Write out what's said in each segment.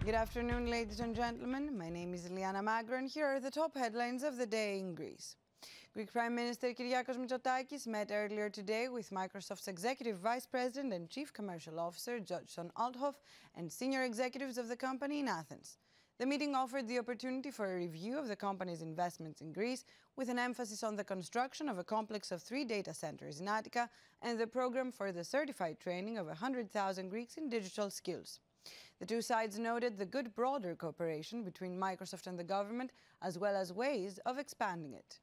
Good afternoon, ladies and gentlemen. My name is Liana Magro, and here are the top headlines of the day in Greece. Greek Prime Minister Kyriakos Mitsotakis met earlier today with Microsoft's Executive Vice President and Chief Commercial Officer Georgios Althoff and senior executives of the company in Athens. The meeting offered the opportunity for a review of the company's investments in Greece, with an emphasis on the construction of a complex of 3 data centers in Attica and the program for the certified training of 100,000 Greeks in digital skills. The two sides noted the good broader cooperation between Microsoft and the government, as well as ways of expanding it.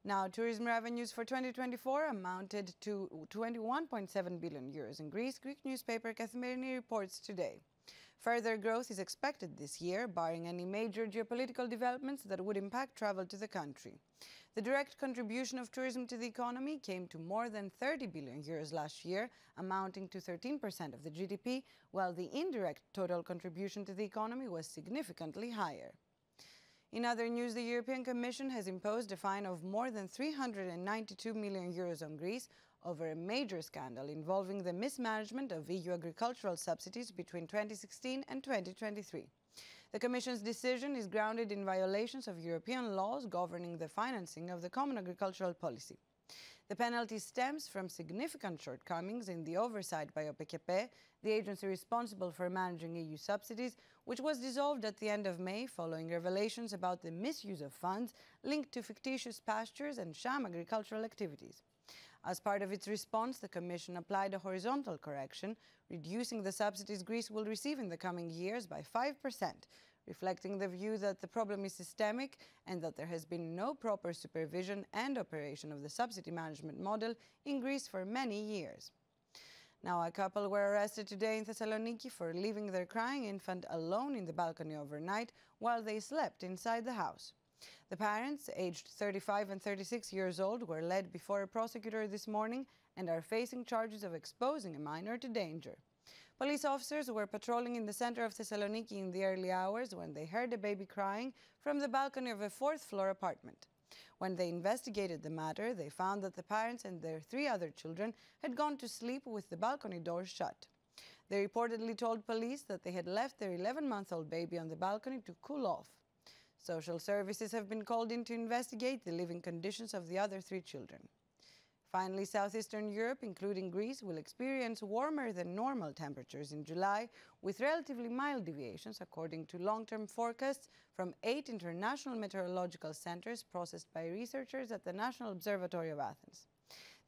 Now, tourism revenues for 2024 amounted to 21.7 billion euros in Greece, Greek newspaper Kathimerini reports today. Further growth is expected this year, barring any major geopolitical developments that would impact travel to the country. The direct contribution of tourism to the economy came to more than 30 billion euros last year, amounting to 13% of the GDP, while the indirect total contribution to the economy was significantly higher. In other news, the European Commission has imposed a fine of more than 392 million euros on Greece over a major scandal involving the mismanagement of EU agricultural subsidies between 2016 and 2023. The Commission's decision is grounded in violations of European laws governing the financing of the Common Agricultural Policy. The penalty stems from significant shortcomings in the oversight by OPECP, the agency responsible for managing EU subsidies, which was dissolved at the end of May following revelations about the misuse of funds linked to fictitious pastures and sham agricultural activities. As part of its response, the Commission applied a horizontal correction, reducing the subsidies Greece will receive in the coming years by 5%, reflecting the view that the problem is systemic and that there has been no proper supervision and operation of the subsidy management model in Greece for many years. Now, a couple were arrested today in Thessaloniki for leaving their crying infant alone in the balcony overnight while they slept inside the house. The parents, aged 35 and 36 years old, were led before a prosecutor this morning and are facing charges of exposing a minor to danger. Police officers were patrolling in the center of Thessaloniki in the early hours when they heard a baby crying from the balcony of a 4th-floor apartment. When they investigated the matter, they found that the parents and their 3 other children had gone to sleep with the balcony doors shut. They reportedly told police that they had left their 11-month-old baby on the balcony to cool off. Social services have been called in to investigate the living conditions of the other 3 children. Finally, southeastern Europe, including Greece, will experience warmer than normal temperatures in July, with relatively mild deviations, according to long-term forecasts from 8 international meteorological centers processed by researchers at the National Observatory of Athens.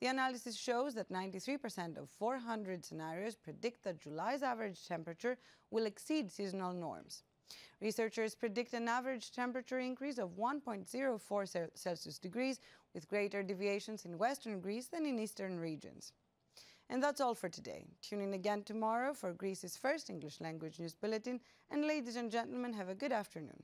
The analysis shows that 93% of 400 scenarios predict that July's average temperature will exceed seasonal norms. Researchers predict an average temperature increase of 1.04 Celsius degrees, with greater deviations in western Greece than in eastern regions. And that's all for today. Tune in again tomorrow for Greece's first English language news bulletin, and ladies and gentlemen, have a good afternoon.